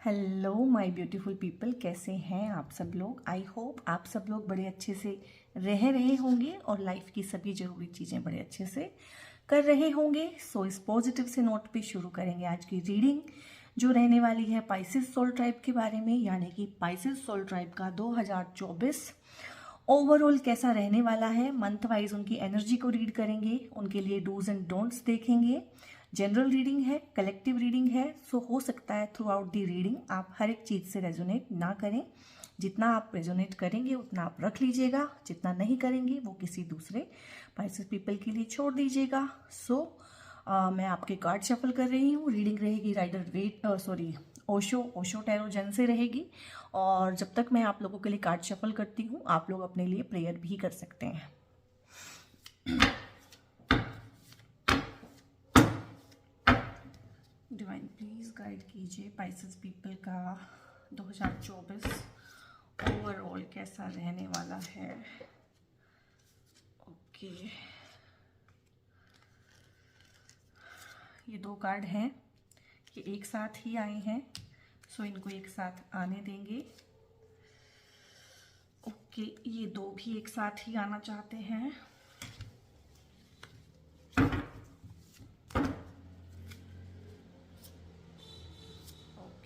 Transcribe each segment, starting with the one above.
Hello my beautiful people, कैसे हैं आप सब लोग। आई होप आप सब लोग बड़े अच्छे से रह रहे होंगे और लाइफ की सभी ज़रूरी चीज़ें बड़े अच्छे से कर रहे होंगे। सो इस पॉजिटिव से नोट पे शुरू करेंगे आज की रीडिंग, जो रहने वाली है पाइसेस सोल ट्राइब के बारे में, यानी कि पाइसेस सोल ट्राइब का 2024 ओवरऑल कैसा रहने वाला है। मंथ वाइज उनकी एनर्जी को रीड करेंगे, उनके लिए डूज एंड डोंट्स देखेंगे। जनरल रीडिंग है, कलेक्टिव रीडिंग है, सो हो सकता है थ्रू आउट दी रीडिंग आप हर एक चीज़ से रेजोनेट ना करें। जितना आप रेजोनेट करेंगे उतना आप रख लीजिएगा, जितना नहीं करेंगे वो किसी दूसरे पाइसेस पीपल के लिए छोड़ दीजिएगा। सो मैं आपके कार्ड शफल कर रही हूँ। रीडिंग रहेगी राइडर वेट ओशो टैरो जन से रहेगी। और जब तक मैं आप लोगों के लिए कार्ड शफल करती हूँ, आप लोग अपने लिए प्रेयर भी कर सकते हैं। डिवाइन प्लीज गाइड कीजिए पाइसेस पीपल का 2024 ओवरऑल कैसा रहने वाला है। ओके, ये दो कार्ड हैं, ये एक साथ ही आए हैं, सो इनको एक साथ आने देंगे। ओके, ये दो भी एक साथ ही आना चाहते हैं।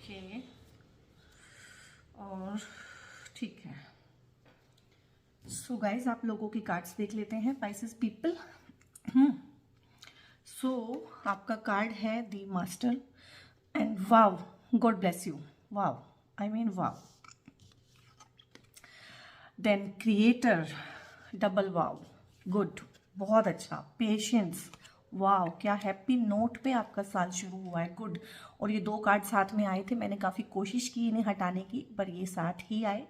ओके, और ठीक है। सो गाइज आप लोगों की कार्ड्स देख लेते हैं पाइसेस पीपल। सो आपका कार्ड है the master and wow, God bless you, wow, I mean wow. Then creator, double wow, good, बहुत अच्छा। पेशेंस, वाव, क्या हैप्पी नोट पे आपका साल शुरू हुआ है, गुड। और ये दो कार्ड साथ में आए थे, मैंने काफ़ी कोशिश की इन्हें हटाने की, पर ये साथ ही आए।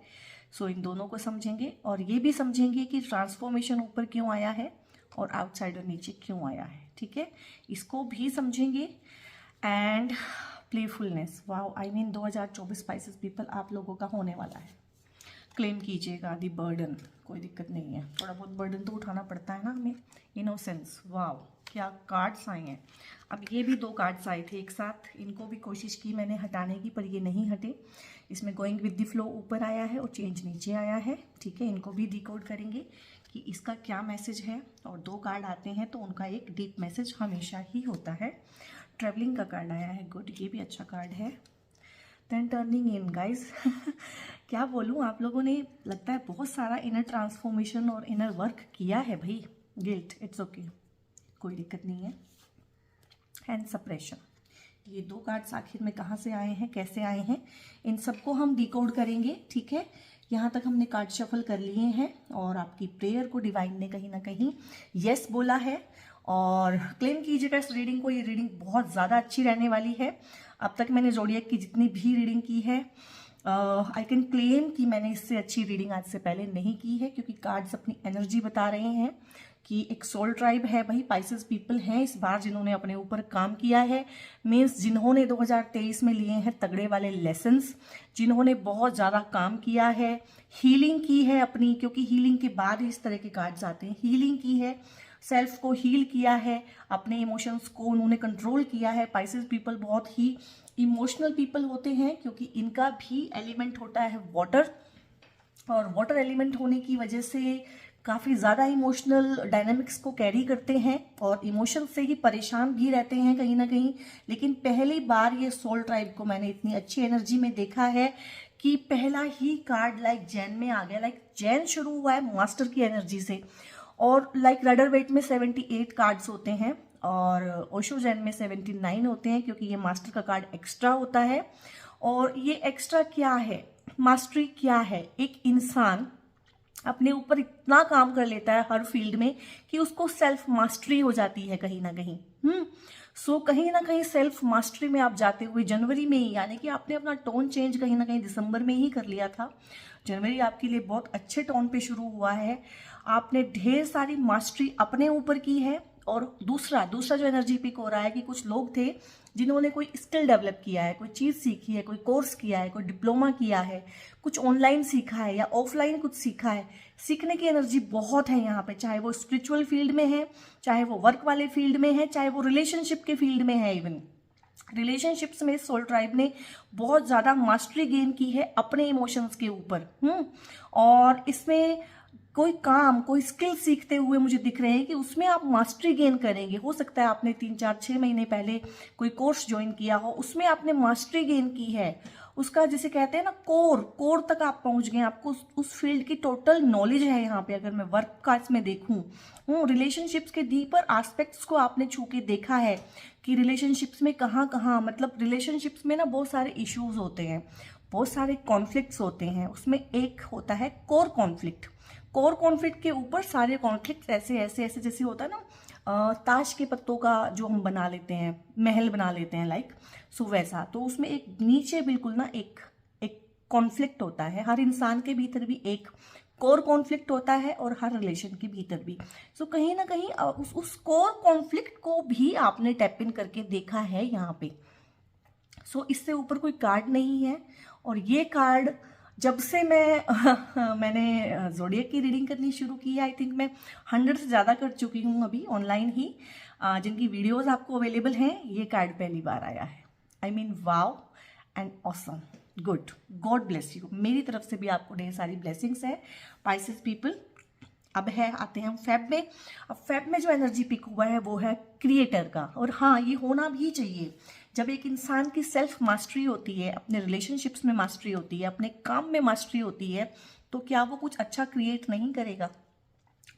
सो इन दोनों को समझेंगे और ये भी समझेंगे कि ट्रांसफॉर्मेशन ऊपर क्यों आया है और आउटसाइडर नीचे क्यों आया है, ठीक है, इसको भी समझेंगे। And playfulness, wow, I mean 2024 Pisces people आप लोगों का होने वाला है। क्लेम कीजिएगा दी बर्डन, कोई दिक्कत नहीं है, थोड़ा बहुत बर्डन तो उठाना पड़ता है ना हमें। इनोसेंस, वाव, क्या कार्ड्स आए हैं। अब ये भी दो कार्ड्स आए थे एक साथ, इनको भी कोशिश की मैंने हटाने की, पर ये नहीं हटे। इसमें गोइंग विद द फ्लो ऊपर आया है और चेंज नीचे आया है, ठीक है। इनको भी डिकोड करेंगे कि इसका क्या मैसेज है। और दो कार्ड आते हैं तो उनका एक डीप मैसेज हमेशा ही होता है। ट्रेवलिंग का कार्ड आया है, गुड, ये भी अच्छा कार्ड है। देन टर्निंग इन, गाइज क्या बोलूँ, आप लोगों ने लगता है बहुत सारा इनर ट्रांसफॉर्मेशन और इनर वर्क किया है भाई। गिल्ट, इट्स ओके, कोई दिक्कत नहीं है। एंड सप्रेशन, ये दो कार्ड्स आखिर में कहाँ से आए हैं, कैसे आए हैं, इन सबको हम डिकोड करेंगे, ठीक है। यहाँ तक हमने कार्ड शफल कर लिए हैं और आपकी प्रेयर को डिवाइन ने कहीं ना कहीं यस बोला है। और क्लेम कीजिएगा इस रीडिंग को, ये रीडिंग बहुत ज़्यादा अच्छी रहने वाली है। अब तक मैंने ज़ोडिएक की जितनी भी रीडिंग की है, आई कैन क्लेम कि मैंने इससे अच्छी रीडिंग आज से पहले नहीं की है, क्योंकि कार्ड्स अपनी एनर्जी बता रहे हैं कि एक सोल ट्राइब है भाई, पाइसेस पीपल हैं इस बार जिन्होंने अपने ऊपर काम किया है। मीन्स जिन्होंने 2023 में लिए हैं तगड़े वाले लेसन्स, जिन्होंने बहुत ज़्यादा काम किया है, हीलिंग की है अपनी, क्योंकि हीलिंग के बाद ही इस तरह के कार्ड्स आते हैं। हीलिंग की है, सेल्फ को हील किया है, अपने इमोशंस को उन्होंने कंट्रोल किया है। पाइसेस पीपल बहुत ही इमोशनल पीपल होते हैं, क्योंकि इनका भी एलिमेंट होता है वाटर, और वाटर एलिमेंट होने की वजह से काफ़ी ज़्यादा इमोशनल डायनामिक्स को कैरी करते हैं और इमोशन से ही परेशान भी रहते हैं कहीं ना कहीं। लेकिन पहली बार ये सोल ट्राइब को मैंने इतनी अच्छी एनर्जी में देखा है कि पहला ही कार्ड लाइक जैन में आ गया। लाइक जैन शुरू हुआ है मास्टर की एनर्जी से, और लाइक राइडर वेट में 78 कार्ड्स होते हैं और ओशो जैन में 79 होते हैं, क्योंकि ये मास्टर का कार्ड एक्स्ट्रा होता है। और ये एक्स्ट्रा क्या है, मास्टरी क्या है, एक इंसान अपने ऊपर इतना काम कर लेता है हर फील्ड में कि उसको सेल्फ मास्टरी हो जाती है कहीं ना कहीं। सो कहीं ना कहीं सेल्फ मास्टरी में आप जाते हुए जनवरी में ही, यानी कि आपने अपना टोन चेंज कहीं ना कहीं दिसंबर में ही कर लिया था। जनवरी आपके लिए बहुत अच्छे टोन पे शुरू हुआ है, आपने ढेर सारी मास्टरी अपने ऊपर की है। और दूसरा जो एनर्जी पिक हो रहा है कि कुछ लोग थे जिन्होंने कोई स्किल डेवलप किया है, कोई चीज़ सीखी है, कोई कोर्स किया है, कोई डिप्लोमा किया है, कुछ ऑनलाइन सीखा है या ऑफलाइन कुछ सीखा है। सीखने की एनर्जी बहुत है यहाँ पे, चाहे वो स्पिरिचुअल फील्ड में है, चाहे वो वर्क वाले फील्ड में है, चाहे वो रिलेशनशिप के फील्ड में है इवन। रिलेशनशिप्स में सोल ट्राइब ने बहुत ज़्यादा मास्टरी गेन की है अपने इमोशंस के ऊपर। और इसमें कोई काम, कोई स्किल सीखते हुए मुझे दिख रहे हैं कि उसमें आप मास्टरी गेन करेंगे। हो सकता है आपने 3-4-6 महीने पहले कोई कोर्स ज्वाइन किया हो, उसमें आपने मास्टरी गेन की है, उसका जिसे कहते हैं ना कोर तक आप पहुंच गए, आपको उस फील्ड की टोटल नॉलेज है। यहाँ पे अगर मैं वर्क का इसमें देखूं, रिलेशनशिप्स के डीपर एस्पेक्ट्स को आपने छू के देखा है कि रिलेशनशिप्स में कहाँ कहाँ, मतलब रिलेशनशिप्स में ना बहुत सारे इश्यूज होते हैं, बहुत सारे कॉन्फ्लिक्ट्स होते हैं। उसमें एक होता है कोर कॉन्फ्लिक्ट। कोर कॉन्फ्लिक्ट के ऊपर सारे कॉन्फ्लिक्ट ऐसे ऐसे ऐसे, जैसे होता है ना ताश के पत्तों का जो हम बना लेते हैं, महल बना लेते हैं लाइक, सो वैसा। तो उसमें एक नीचे बिल्कुल ना एक कॉन्फ्लिक्ट होता है। हर इंसान के भीतर भी एक कोर कॉन्फ्लिक्ट होता है और हर रिलेशन के भीतर भी। सो कहीं ना कहीं उस कोर कॉन्फ्लिक्ट को भी आपने टैप इन करके देखा है यहाँ पे। सो इससे ऊपर कोई कार्ड नहीं है। और ये कार्ड जब से मैंने ज़ोडिएक की रीडिंग करनी शुरू की है, आई थिंक मैं 100 से ज़्यादा कर चुकी हूँ अभी ऑनलाइन ही, जिनकी वीडियोस आपको अवेलेबल हैं, ये कार्ड पहली बार आया है। आई mean wow and awesome, good, God bless you. मेरी तरफ से भी आपको ढेर सारी ब्लेसिंग्स है पाइसेस पीपल। अब आते हैं हम फेब में। अब फेब में जो एनर्जी पिक हुआ है वो है क्रिएटर का। और हाँ, ये होना भी चाहिए। जब एक इंसान की सेल्फ मास्टरी होती है, अपने रिलेशनशिप्स में मास्टरी होती है, अपने काम में मास्टरी होती है, तो क्या वो कुछ अच्छा क्रिएट नहीं करेगा?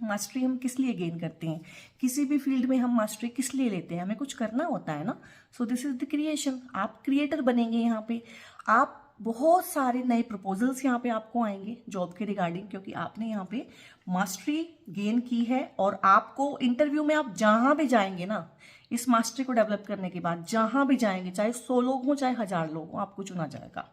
मास्टरी हम किस लिए गेन करते हैं? किसी भी फील्ड में हम मास्टरी किस लिए लेते हैं? हमें कुछ करना होता है ना। So this is the creation. आप क्रिएटर बनेंगे यहाँ पे। आप बहुत सारे नए प्रपोजल्स यहाँ पे आपको आएंगे जॉब के रिगार्डिंग, क्योंकि आपने यहाँ पे मास्टरी गेन की है। और आपको इंटरव्यू में आप जहां भी जाएंगे ना, इस मास्टरी को डेवलप करने के बाद जहां भी जाएंगे, चाहे 100 लोग हों चाहे 1000 लोग हों, आपको चुना जाएगा।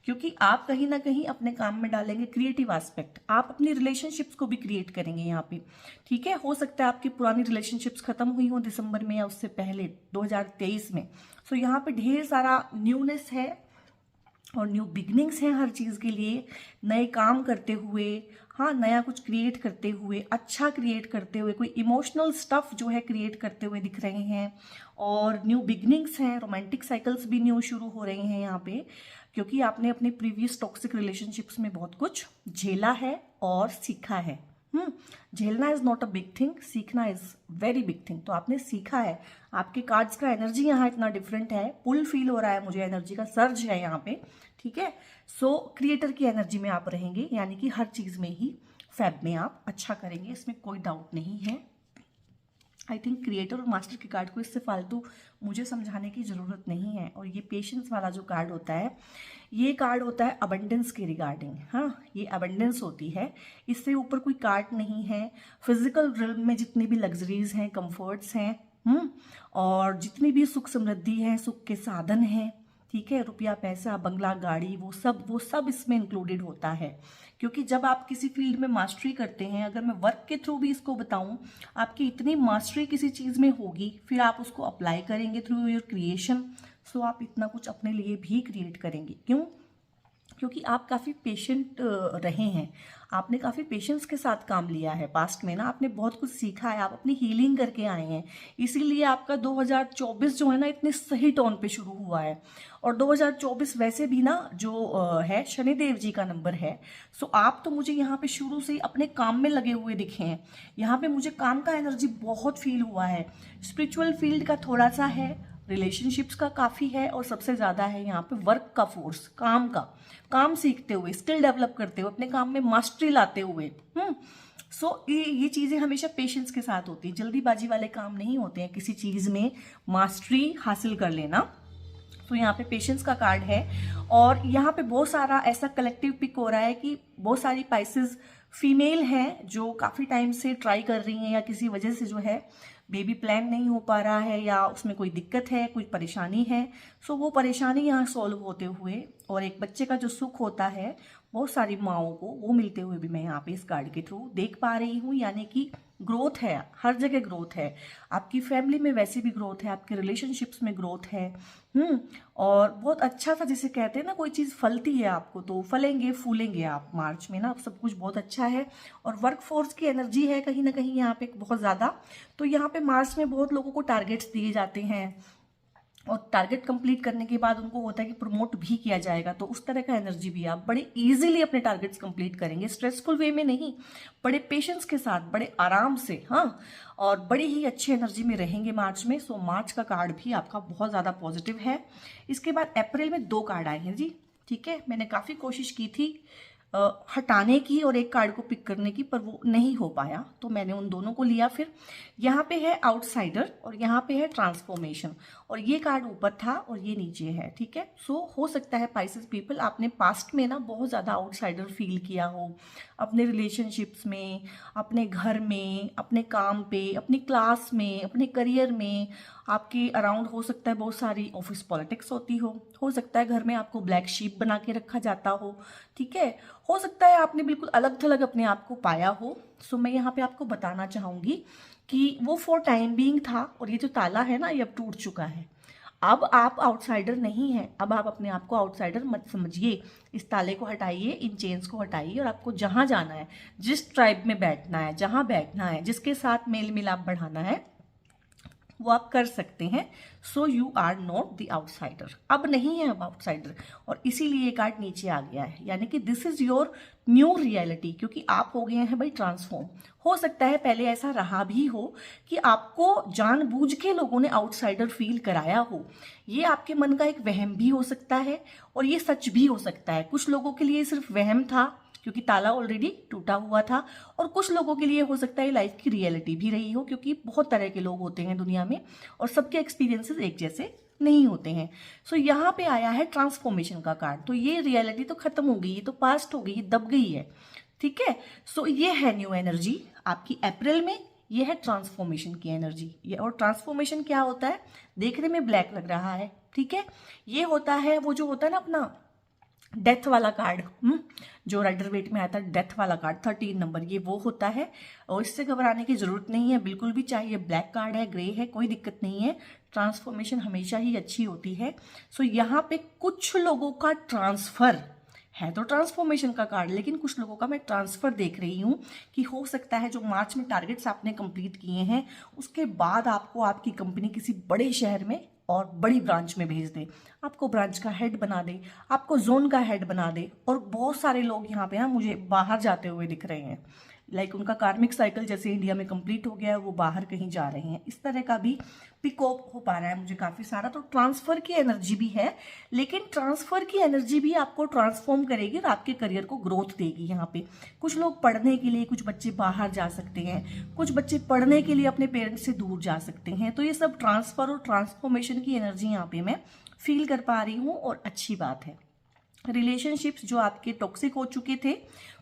क्योंकि आप कहीं ना कहीं अपने काम में डालेंगे क्रिएटिव एस्पेक्ट। आप अपनी रिलेशनशिप्स को भी क्रिएट करेंगे यहाँ पे, ठीक है। हो सकता है आपकी पुरानी रिलेशनशिप्स खत्म हुई हो दिसंबर में या उससे पहले 2023 में। सो यहाँ पे ढेर सारा न्यूनेस है और न्यू बिगनिंग्स हैं हर चीज़ के लिए। नए काम करते हुए, हाँ, नया कुछ क्रिएट करते हुए, अच्छा क्रिएट करते हुए, कोई इमोशनल स्टफ जो है क्रिएट करते हुए दिख रहे हैं। और न्यू बिगनिंग्स हैं, रोमांटिक साइकिल्स भी न्यू शुरू हो रहे हैं यहाँ पे, क्योंकि आपने अपने प्रीवियस टॉक्सिक रिलेशनशिप्स में बहुत कुछ झेला है और सीखा है। झेलना is not a big thing, सीखना इज वेरी बिग थिंग। तो आपने सीखा है। आपके कार्ड्स का एनर्जी यहाँ इतना डिफरेंट है, पुल फील हो रहा है मुझे, एनर्जी का सर्ज है यहाँ पे, ठीक है। सो क्रिएटर की एनर्जी में आप रहेंगे, यानी कि हर चीज में ही फेब में आप अच्छा करेंगे, इसमें कोई डाउट नहीं है। आई थिंक क्रिएटर और मास्टर के कार्ड को इससे फालतू मुझे समझाने की ज़रूरत नहीं है। और ये पेशेंस वाला जो कार्ड होता है, ये कार्ड होता है अबंडेंस के रिगार्डिंग। हाँ, ये अबंडेंस होती है, इससे ऊपर कोई कार्ड नहीं है। फिजिकल रिल्म में जितनी भी लग्जरीज हैं, कंफर्ट्स हैं, और जितनी भी सुख समृद्धि है, सुख के साधन हैं, ठीक है, रुपया, पैसा, बंगला, गाड़ी, वो सब इसमें इंक्लूडेड होता है। क्योंकि जब आप किसी फील्ड में मास्टरी करते हैं, अगर मैं वर्क के थ्रू भी इसको बताऊं, आपकी इतनी मास्टरी किसी चीज़ में होगी, फिर आप उसको अप्लाई करेंगे थ्रू योर क्रिएशन। सो आप इतना कुछ अपने लिए भी क्रिएट करेंगे। क्यों? क्योंकि आप काफ़ी पेशेंट रहे हैं, आपने काफ़ी पेशेंस के साथ काम लिया है पास्ट में ना, आपने बहुत कुछ सीखा है, आप अपनी हीलिंग करके आए हैं। इसीलिए आपका 2024 जो है ना, इतने सही टोन पे शुरू हुआ है। और 2024 वैसे भी ना जो है शनिदेव जी का नंबर है। सो आप तो मुझे यहाँ पे शुरू से ही अपने काम में लगे हुए दिखे हैं। यहाँ पे मुझे काम का एनर्जी बहुत फील हुआ है, स्पिरिचुअल फील्ड का थोड़ा सा है, रिलेशनशिप्स का काफ़ी है, और सबसे ज़्यादा है यहाँ पे वर्क का फोर्स, काम सीखते हुए, स्किल डेवलप करते हुए, अपने काम में मास्टरी लाते हुए। सो ये चीज़ें हमेशा पेशेंस के साथ होती है, जल्दीबाजी वाले काम नहीं होते हैं किसी चीज़ में मास्टरी हासिल कर लेना। तो यहाँ पे पेशेंस का कार्ड है। और यहाँ पे बहुत सारा ऐसा कलेक्टिव पिक हो रहा है कि बहुत सारी पाइसेस फीमेल हैं जो काफ़ी टाइम से ट्राई कर रही हैं, या किसी वजह से जो है बेबी प्लान नहीं हो पा रहा है, या उसमें कोई दिक्कत है, कोई परेशानी है। सो वो परेशानी यहाँ सॉल्व होते हुए, और एक बच्चे का जो सुख होता है बहुत सारी माओं को, वो मिलते हुए भी मैं यहाँ पे इस कार्ड के थ्रू देख पा रही हूँ। यानी कि ग्रोथ है, हर जगह ग्रोथ है, आपकी फैमिली में वैसे भी ग्रोथ है, आपके रिलेशनशिप्स में ग्रोथ है। और बहुत अच्छा सा, जिसे कहते हैं ना, कोई चीज़ फलती है आपको तो फलेंगे फूलेंगे आप मार्च में ना, सब कुछ बहुत अच्छा है। और वर्क फोर्स की एनर्जी है कहीं ना कहीं यहाँ पे बहुत ज़्यादा। तो यहाँ पे मार्च में बहुत लोगों को टारगेट्स दिए जाते हैं, और टारगेट कंप्लीट करने के बाद उनको होता है कि प्रमोट भी किया जाएगा, तो उस तरह का एनर्जी भी आप बड़े इजीली अपने टारगेट्स कंप्लीट करेंगे, स्ट्रेसफुल वे में नहीं, बड़े पेशेंस के साथ, बड़े आराम से, हाँ, और बड़ी ही अच्छी एनर्जी में रहेंगे मार्च में। सो मार्च का कार्ड भी आपका बहुत ज़्यादा पॉजिटिव है। इसके बाद अप्रैल में 2 कार्ड आए हैं जी, ठीक है। मैंने काफ़ी कोशिश की थी हटाने की और एक कार्ड को पिक करने की, पर वो नहीं हो पाया, तो मैंने उन दोनों को लिया। फिर यहाँ पे है आउटसाइडर और यहाँ पे है ट्रांसफॉर्मेशन, और ये कार्ड ऊपर था और ये नीचे है, ठीक है। सो हो सकता है पाइसेस पीपल आपने पास्ट में ना बहुत ज़्यादा आउटसाइडर फील किया हो, अपने रिलेशनशिप्स में, अपने घर में, अपने काम पे, अपनी क्लास में, अपने करियर में। आपके अराउंड हो सकता है बहुत सारी ऑफिस पॉलिटिक्स होती हो सकता है घर में आपको ब्लैक शीप बना के रखा जाता हो, ठीक है। हो सकता है आपने बिल्कुल अलग थलग अपने आप को पाया हो। सो मैं यहाँ पे आपको बताना चाहूंगी कि वो फॉर टाइम बीइंग था, और ये जो ताला है ना, ये अब टूट चुका है। अब आप आउटसाइडर नहीं हैं, अब आप अपने आप को आउटसाइडर मत समझिए। इस ताले को हटाइए, इन चेन्स को हटाइए, और आपको जहां जाना है, जिस ट्राइब में बैठना है, जहां बैठना है, जिसके साथ मेल मिलाप बढ़ाना है, वो आप कर सकते हैं। So you are not the outsider, अब नहीं है अब आउटसाइडर, और इसीलिए ये कार्ड नीचे आ गया है, यानी कि this is your new reality, क्योंकि आप हो गए हैं भाई ट्रांसफॉर्म। हो सकता है पहले ऐसा रहा भी हो कि आपको जानबूझ के लोगों ने आउटसाइडर फील कराया हो, ये आपके मन का एक वहम भी हो सकता है, और ये सच भी हो सकता है। कुछ लोगों के लिए सिर्फ वहम था क्योंकि ताला ऑलरेडी टूटा हुआ था, और कुछ लोगों के लिए हो सकता है लाइफ की रियलिटी भी रही हो, क्योंकि बहुत तरह के लोग होते हैं दुनिया में और सबके एक्सपीरियंसेस एक जैसे नहीं होते हैं। सो यहाँ पे आया है ट्रांसफॉर्मेशन का कार्ड, तो ये रियलिटी तो खत्म हो गई, ये तो पास्ट हो गई, ये दब गई है, ठीक है। सो ये है न्यू एनर्जी आपकी अप्रैल में, ये है ट्रांसफॉर्मेशन की एनर्जी। ये और ट्रांसफॉर्मेशन क्या होता है, देखने में ब्लैक लग रहा है, ठीक है। ये होता है वो जो होता है ना अपना डेथ वाला कार्ड, जो राइडर वेट में आता है, डेथ वाला कार्ड 13 नंबर, ये वो होता है। और इससे घबराने की जरूरत नहीं है बिल्कुल भी, चाहे ये ब्लैक कार्ड है, ग्रे है, कोई दिक्कत नहीं है। ट्रांसफॉर्मेशन हमेशा ही अच्छी होती है। सो यहाँ पे कुछ लोगों का ट्रांसफर है, तो ट्रांसफॉर्मेशन का कार्ड, लेकिन कुछ लोगों का मैं ट्रांसफर देख रही हूँ कि हो सकता है जो मार्च में टारगेट्स आपने कंप्लीट किए हैं, उसके बाद आपको आपकी कंपनी किसी बड़े शहर में और बड़ी ब्रांच में भेज दे, आपको ब्रांच का हेड बना दे, आपको जोन का हेड बना दे। और बहुत सारे लोग यहाँ पे ना मुझे बाहर जाते हुए दिख रहे हैं, लाइक उनका कार्मिक साइकिल जैसे इंडिया में कंप्लीट हो गया है, वो बाहर कहीं जा रहे हैं, इस तरह का भी पिकअप हो पा रहा है मुझे काफ़ी सारा। तो ट्रांसफर की एनर्जी भी है, लेकिन ट्रांसफर की एनर्जी भी आपको ट्रांसफॉर्म करेगी और आपके करियर को ग्रोथ देगी। यहाँ पे कुछ लोग पढ़ने के लिए, कुछ बच्चे बाहर जा सकते हैं, कुछ बच्चे पढ़ने के लिए अपने पेरेंट्स से दूर जा सकते हैं। तो ये सब ट्रांसफर और ट्रांसफॉर्मेशन की एनर्जी यहाँ पे मैं फील कर पा रही हूँ, और अच्छी बात है। रिलेशनशिप्स जो आपके टॉक्सिक हो चुके थे,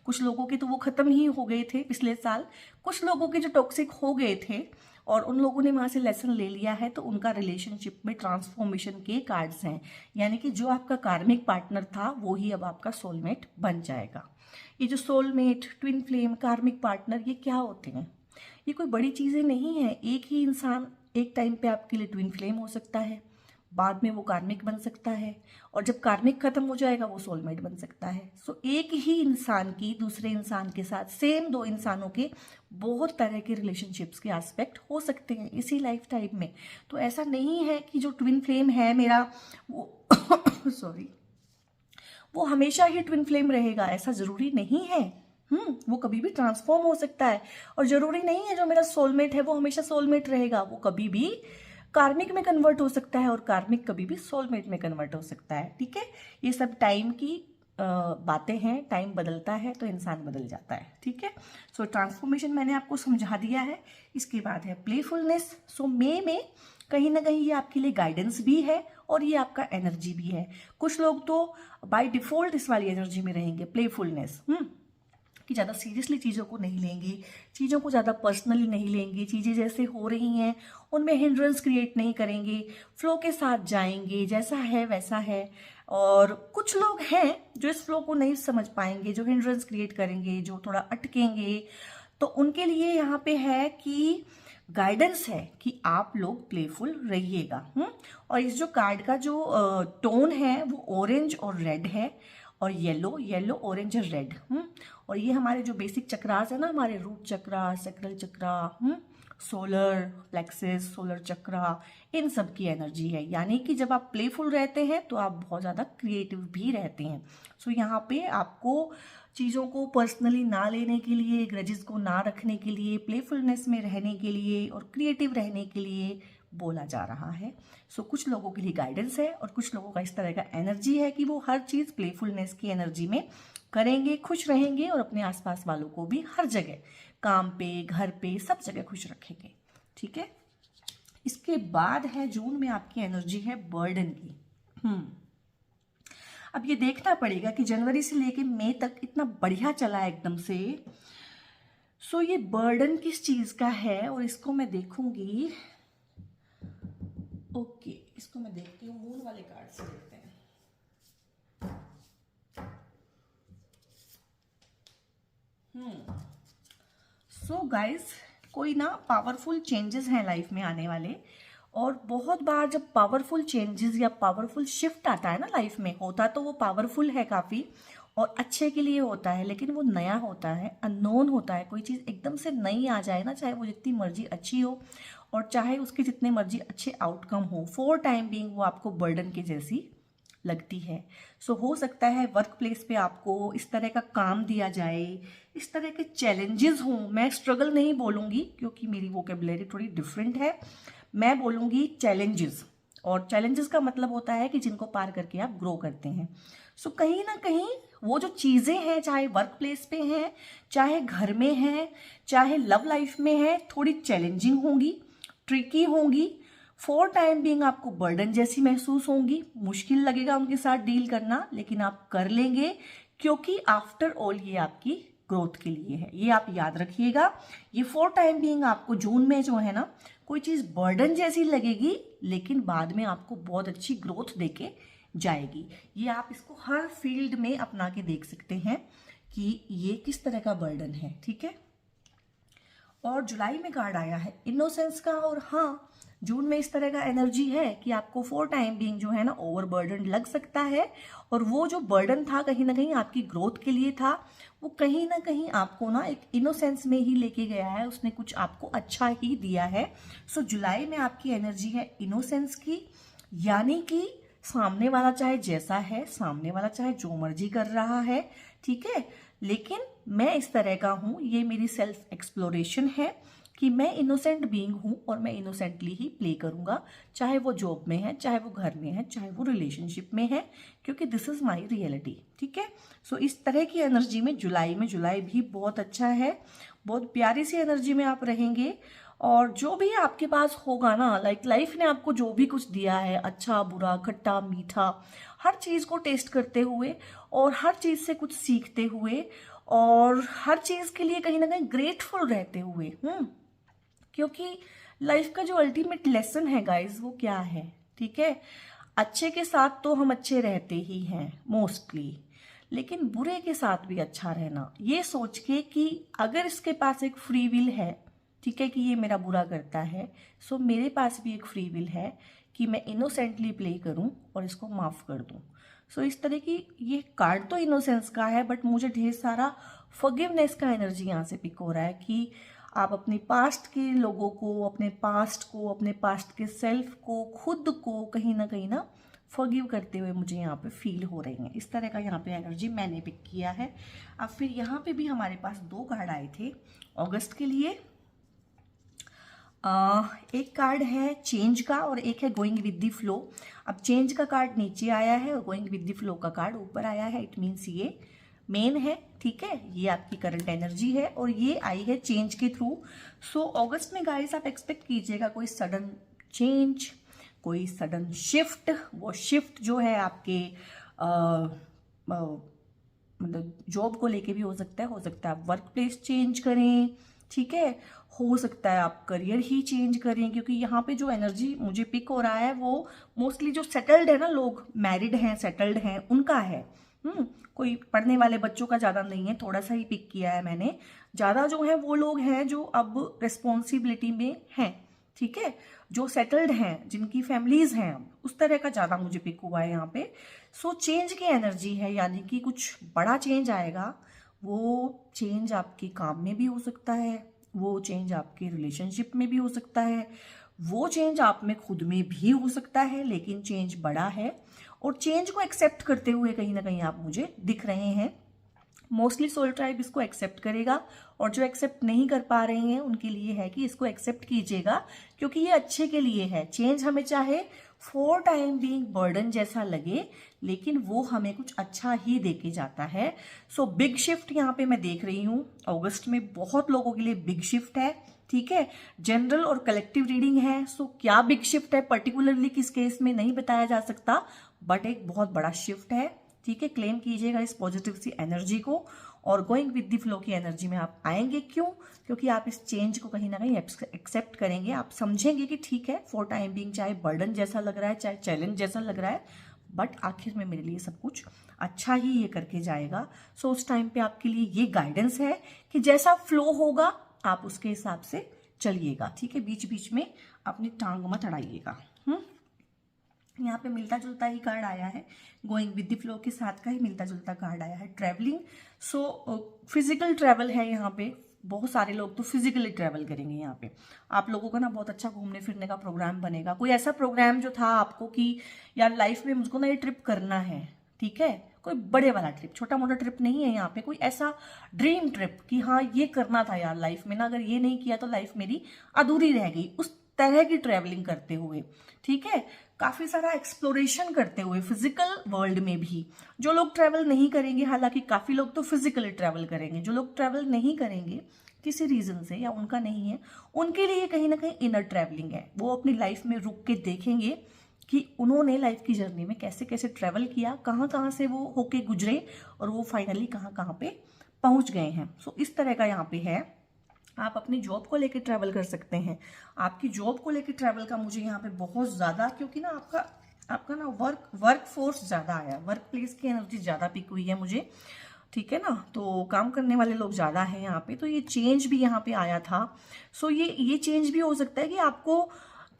कुछ लोगों के तो वो खत्म ही हो गए थे पिछले साल, कुछ लोगों के जो टॉक्सिक हो गए थे और उन लोगों ने वहां से लेसन ले लिया है, तो उनका रिलेशनशिप में ट्रांसफॉर्मेशन के कार्ड्स हैं। यानी कि जो आपका कार्मिक पार्टनर था वो ही अब आपका सोलमेट बन जाएगा। ये जो सोलमेट, ट्विन फ्लेम, कार्मिक पार्टनर, ये क्या होते हैं? ये कोई बड़ी चीजें नहीं है। एक ही इंसान एक टाइम पे आपके लिए ट्विन फ्लेम हो सकता है, बाद में वो कार्मिक बन सकता है, और जब कार्मिक खत्म हो जाएगा वो सोलमेट बन सकता है। सो एक ही इंसान की दूसरे इंसान के साथ, सेम दो इंसानों के बहुत तरह के रिलेशनशिप्स के एस्पेक्ट हो सकते हैं इसी लाइफ टाइम में। तो ऐसा नहीं है कि जो ट्विन फ्लेम है मेरा वो सॉरी, वो हमेशा ही ट्विन फ्लेम रहेगा, ऐसा जरूरी नहीं है। वो कभी भी ट्रांसफॉर्म हो सकता है, और जरूरी नहीं है जो मेरा सोलमेट है वो हमेशा सोलमेट रहेगा, वो कभी भी कार्मिक में कन्वर्ट हो सकता है, और कार्मिक कभी भी सोलमेट में कन्वर्ट हो सकता है, ठीक है। ये सब टाइम की बातें हैं, टाइम बदलता है तो इंसान बदल जाता है, ठीक है। सो ट्रांसफॉर्मेशन मैंने आपको समझा दिया है। इसके बाद है प्लेफुलनेस। सो मे में कहीं ना कहीं ये आपके लिए गाइडेंस भी है और ये आपका एनर्जी भी है। कुछ लोग तो बाय डिफॉल्ट इस वाली एनर्जी में रहेंगे, प्लेफुलनेस, कि ज़्यादा सीरियसली चीज़ों को नहीं लेंगे, चीज़ों को ज़्यादा पर्सनली नहीं लेंगे, चीज़ें जैसे हो रही हैं उनमें हिंड्रेंस क्रिएट नहीं करेंगे, फ्लो के साथ जाएंगे, जैसा है वैसा है। और कुछ लोग हैं जो इस फ्लो को नहीं समझ पाएंगे, जो हिंड्रेंस क्रिएट करेंगे, जो थोड़ा अटकेंगे। तो उनके लिए यहाँ पे है कि गाइडेंस है कि आप लोग प्लेफुल रहिएगा। और इस जो कार्ड का जो टोन है वो ऑरेंज और रेड है, और येलो, ऑरेंज और रेड। और ये हमारे जो बेसिक चक्रास है ना, हमारे रूट चक्रा, सैक्रल चक्रा, सोलर प्लेक्सिस, सोलर चक्रा, इन सब की एनर्जी है। यानी कि जब आप प्लेफुल रहते हैं तो आप बहुत ज़्यादा क्रिएटिव भी रहते हैं। सो यहाँ पे आपको चीज़ों को पर्सनली ना लेने के लिए, ग्रजेस को ना रखने के लिए, प्लेफुलनेस में रहने के लिए और क्रिएटिव रहने के लिए बोला जा रहा है। सो कुछ लोगों के लिए गाइडेंस है और कुछ लोगों का इस तरह का एनर्जी है कि वो हर चीज़ प्लेफुलनेस की एनर्जी में करेंगे, खुश रहेंगे और अपने आसपास वालों को भी हर जगह, काम पे, घर पे, सब जगह खुश रखेंगे। ठीक है। इसके बाद है जून में आपकी एनर्जी है बर्डन की। अब ये देखना पड़ेगा कि जनवरी से लेके मई तक इतना बढ़िया चला एकदम से। सो ये बर्डन किस चीज का है और इसको मैं देखूंगी। ओके, इसको मैं देखती हूँ, मून वाले कार्ड से देखते हैं। सो गाइस, कोई ना पावरफुल चेंजेस हैं लाइफ में आने वाले। और बहुत बार जब पावरफुल चेंजेस या पावरफुल शिफ्ट आता है ना लाइफ में, होता तो वो पावरफुल है काफ़ी और अच्छे के लिए होता है, लेकिन वो नया होता है, अननोन होता है। कोई चीज़ एकदम से नई आ जाए ना, चाहे वो जितनी मर्जी अच्छी हो और चाहे उसके जितने मर्जी अच्छे आउटकम हो, फॉर टाइम बीइंग वो आपको बर्डन के जैसी लगती है। सो हो सकता है वर्क प्लेस पे आपको इस तरह का काम दिया जाए, इस तरह के चैलेंजेस हों। मैं स्ट्रगल नहीं बोलूँगी क्योंकि मेरी वोकेबुलरी थोड़ी डिफरेंट है, मैं बोलूँगी चैलेंजेस। और चैलेंजेस का मतलब होता है कि जिनको पार करके आप ग्रो करते हैं। सो कहीं ना कहीं वो जो चीज़ें हैं, चाहे वर्क प्लेस पे हैं, चाहे घर में हैं, चाहे लव लाइफ में है, थोड़ी चैलेंजिंग होंगी, ट्रिकी होंगी, फॉर टाइम बीइंग आपको बर्डन जैसी महसूस होंगी, मुश्किल लगेगा उनके साथ डील करना, लेकिन आप कर लेंगे क्योंकि आफ्टर ऑल ये आपकी ग्रोथ के लिए है। ये आप याद रखिएगा। ये फॉर टाइम बीइंग आपको जून में जो है ना, कोई चीज़ बर्डन जैसी लगेगी, लेकिन बाद में आपको बहुत अच्छी ग्रोथ देके जाएगी। ये आप इसको हर फील्ड में अपना के देख सकते हैं कि ये किस तरह का बर्डन है। ठीक है। और जुलाई में कार्ड आया है इनोसेंस का। और हाँ, जून में इस तरह का एनर्जी है कि आपको फॉर टाइम बीइंग जो है ना ओवर बर्डन लग सकता है। और वो जो बर्डन था कहीं ना कहीं आपकी ग्रोथ के लिए था, वो कहीं ना कहीं आपको ना एक इनोसेंस में ही लेके गया है, उसने कुछ आपको अच्छा ही दिया है। सो जुलाई में आपकी एनर्जी है इनोसेंस की, यानी कि सामने वाला चाहे जैसा है, सामने वाला चाहे जो मर्जी कर रहा है, ठीक है, लेकिन मैं इस तरह का हूं, ये मेरी सेल्फ एक्सप्लोरेशन है कि मैं इनोसेंट बीइंग हूं और मैं इनोसेंटली ही प्ले करूंगा, चाहे वो जॉब में है, चाहे वो घर में है, चाहे वो रिलेशनशिप में है, क्योंकि दिस इज माई रियलिटी। ठीक है। सो इस तरह की एनर्जी में जुलाई भी बहुत अच्छा है, बहुत प्यारी सी एनर्जी में आप रहेंगे। और जो भी आपके पास होगा ना, लाइफ ने आपको जो भी कुछ दिया है, अच्छा बुरा, खट्टा मीठा, हर चीज़ को टेस्ट करते हुए और हर चीज़ से कुछ सीखते हुए और हर चीज़ के लिए कहीं ना कहीं ग्रेटफुल रहते हुए, क्योंकि लाइफ का जो अल्टीमेट लेसन है गाइज, वो क्या है? ठीक है, अच्छे के साथ तो हम अच्छे रहते ही हैं मोस्टली, लेकिन बुरे के साथ भी अच्छा रहना, ये सोच के कि अगर इसके पास एक फ्री विल है, ठीक है, कि ये मेरा बुरा करता है, सो मेरे पास भी एक फ्री विल है कि मैं इनोसेंटली प्ले करूं और इसको माफ कर दूं। सो इस तरह की ये कार्ड तो इनोसेंस का है, बट मुझे ढेर सारा फॉरगिवनेस का एनर्जी यहाँ से पिक हो रहा है कि आप अपने पास्ट के लोगों को, अपने पास्ट के सेल्फ को, खुद को कहीं ना फॉरगिव करते हुए मुझे यहाँ पे फील हो रही है। इस तरह का यहाँ पे एनर्जी मैंने पिक किया है। अब फिर यहाँ पे भी हमारे पास 2 कार्ड आए थे अगस्त के लिए। एक कार्ड है चेंज का और एक है गोइंग विद द फ्लो। अब चेंज का कार्ड नीचे आया है और गोइंग विद द फ्लो का कार्ड ऊपर आया है। इट मीन्स ये मेन है, ठीक है, ये आपकी करंट एनर्जी है और ये आई है चेंज के थ्रू। सो अगस्त में गाइस आप एक्सपेक्ट कीजिएगा कोई सडन चेंज, कोई सडन शिफ्ट। वो शिफ्ट जो है आपके मतलब जॉब को लेके भी हो सकता है आप वर्क प्लेस चेंज करें, ठीक है, हो सकता है आप करियर ही चेंज करें, क्योंकि यहाँ पे जो एनर्जी मुझे पिक हो रहा है वो मोस्टली जो सेटल्ड है ना, लोग मैरिड हैं, सेटल्ड हैं, उनका है। कोई पढ़ने वाले बच्चों का ज़्यादा नहीं है, थोड़ा सा ही पिक किया है मैंने। ज़्यादा जो है वो लोग हैं जो अब रिस्पॉन्सिबिलिटी में हैं, ठीक है, जो सेटल्ड हैं, जिनकी फैमिलीज हैं, उस तरह का ज़्यादा मुझे पिक हुआ है यहाँ पे। सो चेंज की एनर्जी है, यानी कि कुछ बड़ा चेंज आएगा। वो चेंज आपके काम में भी हो सकता है, वो चेंज आपके रिलेशनशिप में भी हो सकता है, वो चेंज आप में खुद में भी हो सकता है, लेकिन चेंज बड़ा है और चेंज को एक्सेप्ट करते हुए कहीं ना कहीं आप मुझे दिख रहे हैं। मोस्टली सोल ट्राइब इसको एक्सेप्ट करेगा, और जो एक्सेप्ट नहीं कर पा रहे हैं उनके लिए है कि इसको एक्सेप्ट कीजिएगा, क्योंकि ये अच्छे के लिए है। चेंज हमें चाहे फॉर टाइम बीइंग बर्डन जैसा लगे, लेकिन वो हमें कुछ अच्छा ही देके जाता है। सो बिग शिफ्ट यहाँ पे मैं देख रही हूँ अगस्त में, बहुत लोगों के लिए बिग शिफ्ट है, ठीक है। जनरल और कलेक्टिव रीडिंग है। सो क्या बिग शिफ्ट है पर्टिकुलरली किस केस में नहीं बताया जा सकता, बट एक बहुत बड़ा शिफ्ट है, ठीक है। क्लेम कीजिएगा इस पॉजिटिव सी एनर्जी को, और गोइंग विद द फ्लो की एनर्जी में आप आएंगे। क्यों? क्योंकि आप इस चेंज को कहीं ना कहीं एक्सेप्ट करेंगे। आप समझेंगे कि ठीक है, फॉर टाइम बीइंग चाहे बर्डन जैसा लग रहा है, चाहे चैलेंज जैसा लग रहा है, बट आखिर में मेरे लिए सब कुछ अच्छा ही ये करके जाएगा। सो उस टाइम पे आपके लिए ये गाइडेंस है कि जैसा फ्लो होगा आप उसके हिसाब से चलिएगा, ठीक है। बीच बीच में अपनी टांग मत अड़ाइएगा। यहाँ पे मिलता जुलता ही कार्ड आया है, गोइंग विद द फ्लो के साथ का ही मिलता जुलता कार्ड आया है, ट्रैवलिंग। सो फिजिकल ट्रैवल है यहाँ पे, बहुत सारे लोग तो फिजिकली ट्रैवल करेंगे यहाँ पे। आप लोगों का ना बहुत अच्छा घूमने फिरने का प्रोग्राम बनेगा। कोई ऐसा प्रोग्राम जो था आपको कि यार लाइफ में मुझको ना ये ट्रिप करना है, ठीक है, कोई बड़े वाला ट्रिप, छोटा मोटा ट्रिप नहीं है यहाँ पे, कोई ऐसा ड्रीम ट्रिप कि हाँ ये करना था यार लाइफ में ना, अगर ये नहीं किया तो लाइफ मेरी अधूरी रह गई, उस तरह की ट्रैवलिंग करते हुए, ठीक है। काफी सारा एक्सप्लोरेशन करते हुए फिजिकल वर्ल्ड में भी। जो लोग ट्रैवल नहीं करेंगे, हालांकि काफी लोग तो फिजिकली ट्रैवल करेंगे, जो लोग ट्रैवल नहीं करेंगे किसी रीजन से या उनका नहीं है, उनके लिए कहीं ना कहीं इनर ट्रैवलिंग है। वो अपनी लाइफ में रुक के देखेंगे कि उन्होंने लाइफ की जर्नी में कैसे कैसे ट्रैवल किया, कहाँ कहाँ से वो होके गुजरे और वो फाइनली कहाँ कहाँ पे पहुंच गए हैं। सो इस तरह का यहाँ पे है। आप अपनी जॉब को लेकर ट्रैवल कर सकते हैं। आपकी जॉब को लेकर ट्रैवल का मुझे यहाँ पे बहुत ज़्यादा, क्योंकि ना आपका ना वर्क फोर्स ज़्यादा आया, वर्क प्लेस की एनर्जी ज़्यादा पिक हुई है मुझे, ठीक है ना। तो काम करने वाले लोग ज़्यादा हैं यहाँ पे, तो ये चेंज भी यहाँ पे आया था। सो ये चेंज भी हो सकता है कि आपको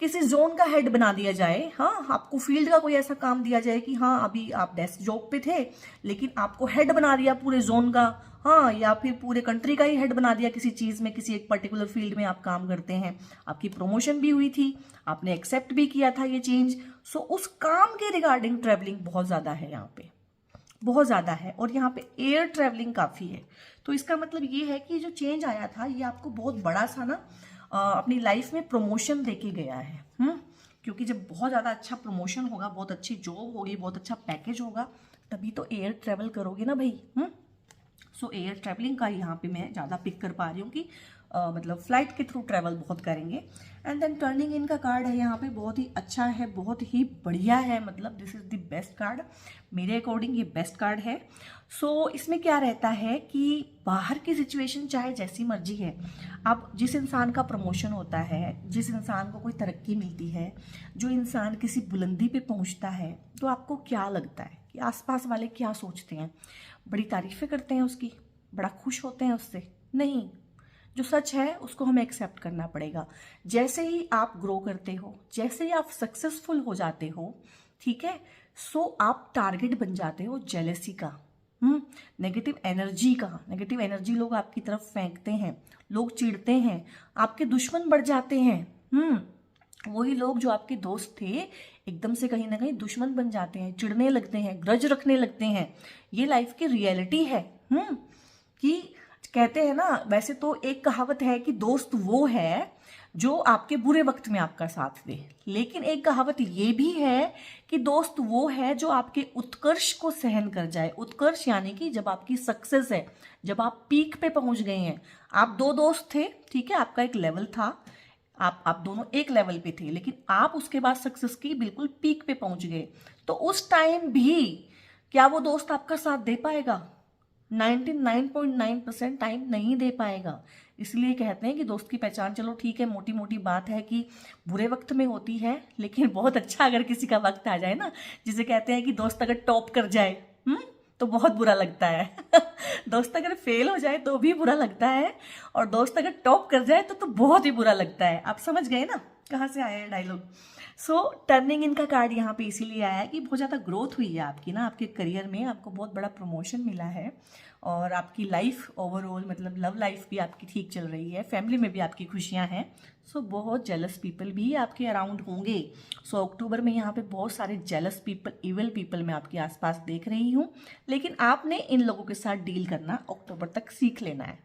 किसी जोन का हेड बना दिया जाए। हाँ, आपको फील्ड का कोई ऐसा काम दिया जाए कि हाँ अभी आप डेस्क जॉब पे थे, लेकिन आपको हेड बना दिया पूरे जोन का, हाँ, या फिर पूरे कंट्री का ही हेड बना दिया किसी चीज में, किसी एक पर्टिकुलर फील्ड में आप काम करते हैं। आपकी प्रमोशन भी हुई थी, आपने एक्सेप्ट भी किया था ये चेंज। सो उस काम के रिगार्डिंग ट्रैवलिंग बहुत ज्यादा है यहाँ पे, बहुत ज्यादा है। और यहाँ पे एयर ट्रैवलिंग काफी है। तो इसका मतलब ये है कि जो चेंज आया था ये आपको बहुत बड़ा सा ना अपनी लाइफ में प्रमोशन देके गया है। क्योंकि जब बहुत ज़्यादा अच्छा प्रमोशन होगा, बहुत अच्छी जॉब होगी, बहुत अच्छा पैकेज होगा, तभी तो एयर ट्रैवल करोगे ना भाई। सो एयर ट्रैवलिंग का यहाँ पे मैं ज़्यादा पिक कर पा रही हूँ कि मतलब फ्लाइट के थ्रू ट्रैवल बहुत करेंगे। एंड देन टर्निंग इन का कार्ड है यहाँ पे, बहुत ही अच्छा है, बहुत ही बढ़िया है, मतलब this is the best card मेरे अकॉर्डिंग, ये बेस्ट कार्ड है। सो इसमें क्या रहता है कि बाहर की सिचुएशन चाहे जैसी मर्जी है, अब जिस इंसान का प्रमोशन होता है, जिस इंसान को कोई तरक्की मिलती है, जो इंसान किसी बुलंदी पे पहुंचता है, तो आपको क्या लगता है कि आसपास वाले क्या सोचते हैं? बड़ी तारीफें करते हैं उसकी, बड़ा खुश होते हैं उससे? नहीं, जो सच है उसको हमें एक्सेप्ट करना पड़ेगा। जैसे ही आप ग्रो करते हो, जैसे ही आप सक्सेसफुल हो जाते हो, ठीक है, सो आप टारगेट बन जाते हो जेलेसी का, नेगेटिव एनर्जी का। नेगेटिव एनर्जी लोग आपकी तरफ फेंकते हैं, लोग चिढ़ते हैं, आपके दुश्मन बढ़ जाते हैं। वही लोग जो आपके दोस्त थे एकदम से कहीं ना कहीं दुश्मन बन जाते हैं, चिढ़ने लगते हैं, ग्रज रखने लगते हैं। ये लाइफ की रियलिटी है। कि कहते हैं ना, वैसे तो एक कहावत है कि दोस्त वो है जो आपके बुरे वक्त में आपका साथ दे, लेकिन एक कहावत ये भी है कि दोस्त वो है जो आपके उत्कर्ष को सहन कर जाए। उत्कर्ष यानी कि जब आपकी सक्सेस है, जब आप पीक पे पहुंच गए हैं। आप दो दोस्त थे, ठीक है, आपका एक लेवल था, आप दोनों एक लेवल पे थे, लेकिन आप उसके बाद सक्सेस की बिल्कुल पीक पे पहुंच गए, तो उस टाइम भी क्या वो दोस्त आपका साथ दे पाएगा? 99.9% टाइम नहीं दे पाएगा। इसलिए कहते हैं कि दोस्त की पहचान, चलो ठीक है, मोटी मोटी बात है कि बुरे वक्त में होती है, लेकिन बहुत अच्छा अगर किसी का वक्त आ जाए ना, जिसे कहते हैं कि दोस्त अगर टॉप कर जाए तो बहुत बुरा लगता है। दोस्त अगर फेल हो जाए तो भी बुरा लगता है, और दोस्त अगर टॉप कर जाए तो बहुत ही बुरा लगता है। आप समझ गए ना कहाँ से आया है डायलॉग? सो टर्निंग इन का कार्ड यहाँ पे इसीलिए आया है कि बहुत ज़्यादा ग्रोथ हुई है आपकी ना, आपके करियर में आपको बहुत बड़ा प्रमोशन मिला है, और आपकी लाइफ ओवरऑल मतलब लव लाइफ भी आपकी ठीक चल रही है, फैमिली में भी आपकी खुशियाँ हैं। सो बहुत जेलस पीपल भी आपके अराउंड होंगे। सो अक्टूबर में यहाँ पे बहुत सारे जेलस पीपल, इविल पीपल मैं आपके आसपास देख रही हूँ, लेकिन आपने इन लोगों के साथ डील करना अक्टूबर तक सीख लेना है।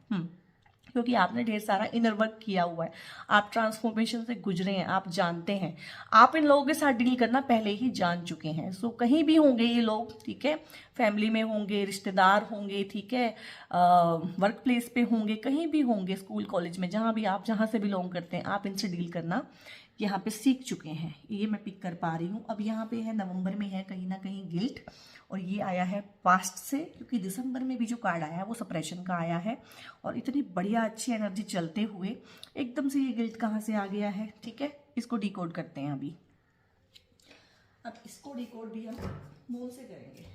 क्योंकि आपने ढेर सारा इनर वर्क किया हुआ है, आप ट्रांसफॉर्मेशन से गुजरे हैं, आप जानते हैं, आप इन लोगों के साथ डील करना पहले ही जान चुके हैं। सो कहीं भी होंगे ये लोग, ठीक है, फैमिली में होंगे, रिश्तेदार होंगे, ठीक है, वर्क प्लेस पे होंगे, कहीं भी होंगे, स्कूल कॉलेज में, जहाँ भी आप जहाँ से बिलोंग करते हैं, आप इनसे डील करना यहाँ पे सीख चुके हैं, ये मैं पिक कर पा रही हूँ। अब यहाँ पे है नवंबर में है कहीं ना कहीं गिल्ट, और ये आया है पास्ट से, क्योंकि दिसंबर में भी जो कार्ड आया है वो सप्रेशन का आया है, और इतनी बढ़िया अच्छी एनर्जी चलते हुए एकदम से ये गिल्ट कहाँ से आ गया है, ठीक है, इसको डिकोड करते हैं अभी। अब इसको डिकोड भी हम मून से करेंगे।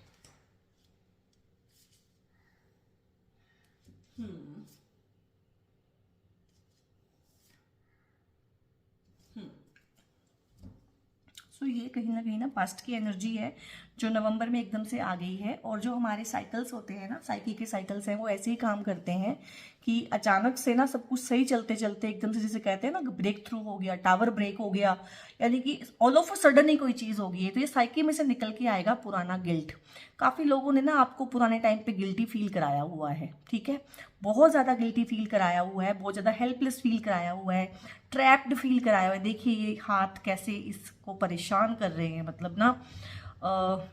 सो ये कहीं ना पास्ट की एनर्जी है जो नवंबर में एकदम से आ गई है, और जो हमारे साइकिल्स होते हैं ना, साइकिल के साइकिल्स हैं, वो ऐसे ही काम करते हैं कि अचानक से ना सब कुछ सही चलते चलते एकदम से, जैसे कहते हैं ना ब्रेक थ्रू हो गया, टावर ब्रेक हो गया, यानी कि ऑल ऑफ अ सडन ही कोई चीज़ हो गई है, तो ये साइकिल में से निकल के आएगा पुराना गिल्ट। काफ़ी लोगों ने ना आपको पुराने टाइम पे गिल्टी फील कराया हुआ है, ठीक है, बहुत ज़्यादा गिल्टी फील कराया हुआ है, बहुत ज़्यादा हेल्पलेस फील कराया हुआ है, ट्रैप्ड फील कराया हुआ है। देखिए ये हाथ कैसे इसको परेशान कर रहे हैं, मतलब ना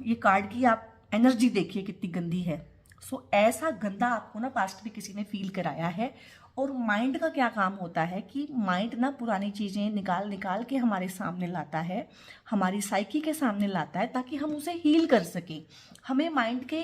ये कार्ड की आप एनर्जी देखिए कितनी गंदी है। सो ऐसा गंदा आपको ना पास्ट में किसी ने फील कराया है, और माइंड का क्या काम होता है कि माइंड ना पुरानी चीज़ें निकाल निकाल के हमारे सामने लाता है, हमारी साइकी के सामने लाता है, ताकि हम उसे हील कर सकें। हमें माइंड के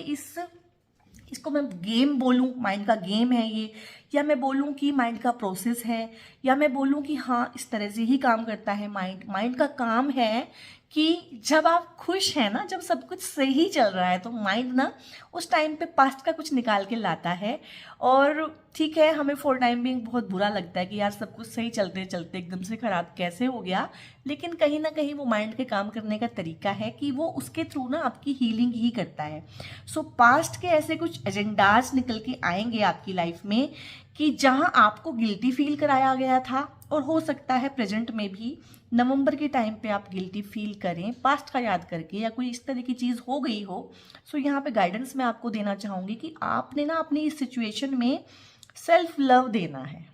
इसको मैं गेम बोलूं, माइंड का गेम है ये, या मैं बोलूं कि माइंड का प्रोसेस है, या मैं बोलूं कि हाँ इस तरह से ही काम करता है माइंड का काम है कि जब आप खुश हैं ना, जब सब कुछ सही चल रहा है, तो माइंड ना उस टाइम पे पास्ट का कुछ निकाल के लाता है। और ठीक है, हमें फॉर टाइम बिंग बहुत बुरा लगता है कि यार सब कुछ सही चलते चलते एकदम से खराब कैसे हो गया, लेकिन कहीं ना कहीं वो माइंड के काम करने का तरीका है कि वो उसके थ्रू ना आपकी हीलिंग ही करता है। सो पास्ट के ऐसे कुछ एजेंडाज निकल के आएंगे आपकी लाइफ में कि जहां आपको गिल्टी फील कराया गया था, और हो सकता है प्रेजेंट में भी नवंबर के टाइम पे आप गिल्टी फील करें पास्ट का याद करके, या कोई इस तरह की चीज़ हो गई हो। सो यहाँ पे गाइडेंस मैं आपको देना चाहूँगी कि आपने ना अपनी इस सिचुएशन में सेल्फ लव देना है,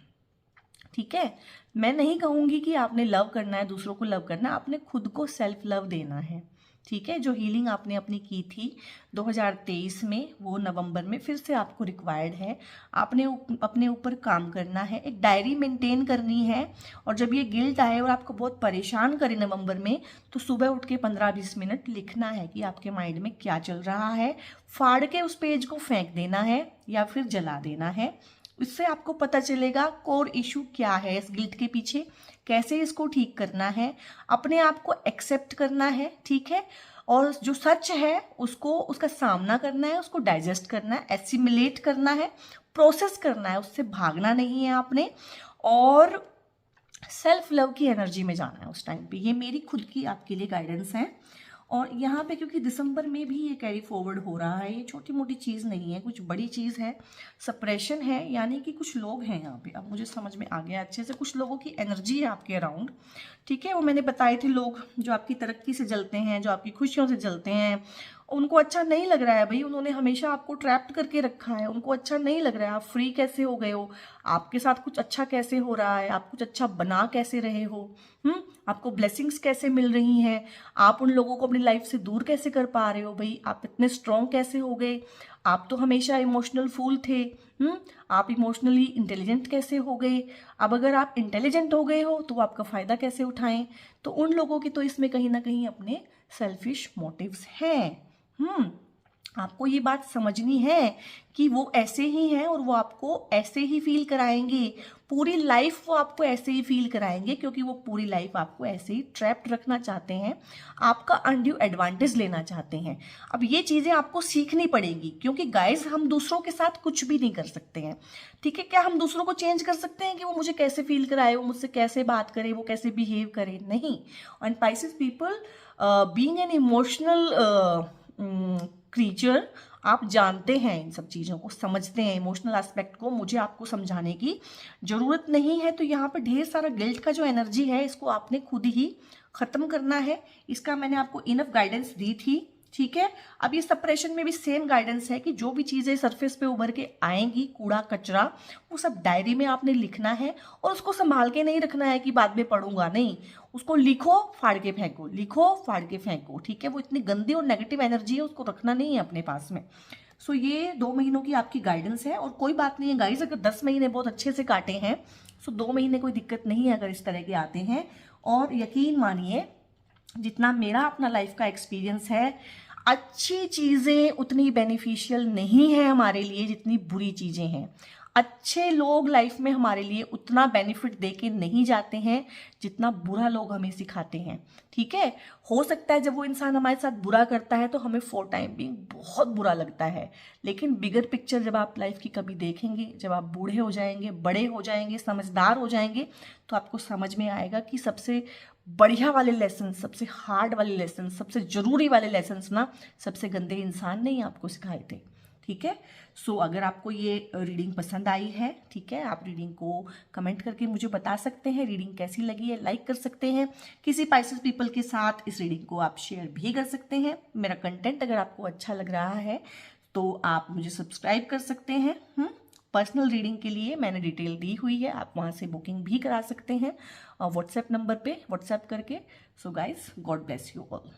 ठीक है। मैं नहीं कहूँगी कि आपने लव करना है, दूसरों को लव करना है, आपने खुद को सेल्फ लव देना है, ठीक है। जो हीलिंग आपने अपनी की थी 2023 में, वो नवंबर में फिर से आपको रिक्वायर्ड है। आपने अपने ऊपर काम करना है, एक डायरी मेंटेन करनी है, और जब ये गिल्ट आए और आपको बहुत परेशान करे नवंबर में, तो सुबह उठ के 15-20 मिनट लिखना है कि आपके माइंड में क्या चल रहा है, फाड़ के उस पेज को फेंक देना है या फिर जला देना है। इससे आपको पता चलेगा कोर इशू क्या है इस गिल्ट के पीछे, कैसे इसको ठीक करना है, अपने आप को एक्सेप्ट करना है, ठीक है, और जो सच है उसको, उसका सामना करना है, उसको डाइजेस्ट करना है, एसिमिलेट करना है, प्रोसेस करना है, उससे भागना नहीं है आपने, और सेल्फ लव की एनर्जी में जाना है उस टाइम पे। ये मेरी खुद की आपके लिए गाइडेंस है। और यहाँ पे क्योंकि दिसंबर में भी ये कैरी फॉरवर्ड हो रहा है, ये छोटी मोटी चीज़ नहीं है, कुछ बड़ी चीज़ है, सप्रेशन है, यानी कि कुछ लोग हैं यहाँ पे। अब मुझे समझ में आ गया अच्छे से, कुछ लोगों की एनर्जी है आपके अराउंड, ठीक है। वो मैंने बताए थे लोग जो आपकी तरक्की से जलते हैं, जो आपकी खुशियों से जलते हैं, उनको अच्छा नहीं लग रहा है भाई, उन्होंने हमेशा आपको ट्रैप्ड करके रखा है, उनको अच्छा नहीं लग रहा है आप फ्री कैसे हो गए हो, आपके साथ कुछ अच्छा कैसे हो रहा है, आप कुछ अच्छा बना कैसे रहे हो, आपको ब्लेसिंग्स कैसे मिल रही हैं, आप उन लोगों को अपनी लाइफ से दूर कैसे कर पा रहे हो भाई, आप इतने स्ट्रॉन्ग कैसे हो गए, आप तो हमेशा इमोशनल फूल थे, आप इमोशनली इंटेलिजेंट कैसे हो गए, अब अगर आप इंटेलिजेंट हो गए हो तो आपका फ़ायदा कैसे उठाएं। तो उन लोगों की तो इसमें कहीं ना कहीं अपने सेल्फिश मोटिव्स हैं। आपको ये बात समझनी है कि वो ऐसे ही हैं और वो आपको ऐसे ही फील कराएंगे, पूरी लाइफ वो आपको ऐसे ही फील कराएंगे, क्योंकि वो पूरी लाइफ आपको ऐसे ही ट्रैप्ड रखना चाहते हैं, आपका अनड्यू एडवांटेज लेना चाहते हैं। अब ये चीज़ें आपको सीखनी पड़ेगी, क्योंकि गाइज हम दूसरों के साथ कुछ भी नहीं कर सकते हैं, ठीक है। क्या हम दूसरों को चेंज कर सकते हैं कि वो मुझे कैसे फील कराए, वो मुझसे कैसे बात करे, वो कैसे बिहेव करे? नहीं। And Pisces people being an emotional creature, आप जानते हैं इन सब चीज़ों को, समझते हैं इमोशनल एस्पेक्ट को, मुझे आपको समझाने की ज़रूरत नहीं है। तो यहाँ पर ढेर सारा गिल्ट का जो एनर्जी है, इसको आपने खुद ही ख़त्म करना है। इसका मैंने आपको इनफ गाइडेंस दी थी, ठीक है। अब ये सेपरेशन में भी सेम गाइडेंस है कि जो भी चीज़ें सरफेस पे उभर के आएंगी, कूड़ा कचरा, वो सब डायरी में आपने लिखना है, और उसको संभाल के नहीं रखना है कि बाद में पढ़ूंगा, नहीं, उसको लिखो, फाड़ के फेंको, लिखो, फाड़ के फेंको, ठीक है। वो इतनी गंदी और नेगेटिव एनर्जी है, उसको रखना नहीं है अपने पास में। सो ये 2 महीनों की आपकी गाइडेंस है, और कोई बात नहीं है गाइज, अगर 10 महीने बहुत अच्छे से काटे हैं, सो 2 महीने कोई दिक्कत नहीं है अगर इस तरह के आते हैं। और यकीन मानिए, जितना मेरा अपना लाइफ का एक्सपीरियंस है, अच्छी चीज़ें उतनी बेनिफिशियल नहीं है हमारे लिए जितनी बुरी चीज़ें हैं। अच्छे लोग लाइफ में हमारे लिए उतना बेनिफिट दे के नहीं जाते हैं जितना बुरा लोग हमें सिखाते हैं, ठीक है। हो सकता है जब वो इंसान हमारे साथ बुरा करता है तो हमें फॉर टाइम बिंग बहुत बुरा लगता है, लेकिन बिगर पिक्चर जब आप लाइफ की कभी देखेंगे, जब आप बूढ़े हो जाएंगे, बड़े हो जाएंगे, समझदार हो जाएंगे, तो आपको समझ में आएगा कि सबसे बढ़िया वाले लेसन, सबसे हार्ड वाले लेसन, सबसे जरूरी वाले लेसन ना सबसे गंदे इंसान ने ही आपको सिखाए थे, ठीक है। सो अगर आपको ये रीडिंग पसंद आई है, ठीक है, आप रीडिंग को कमेंट करके मुझे बता सकते हैं, रीडिंग कैसी लगी है, लाइक कर सकते हैं। किसी Pisces पीपल के साथ इस रीडिंग को आप शेयर भी कर सकते हैं। मेरा कंटेंट अगर आपको अच्छा लग रहा है तो आप मुझे सब्सक्राइब कर सकते हैं। पर्सनल रीडिंग के लिए मैंने डिटेल दी हुई है, आप वहाँ से बुकिंग भी करा सकते हैं व्हाट्सएप नंबर पे, व्हाट्सएप करके। So guys, God bless you all.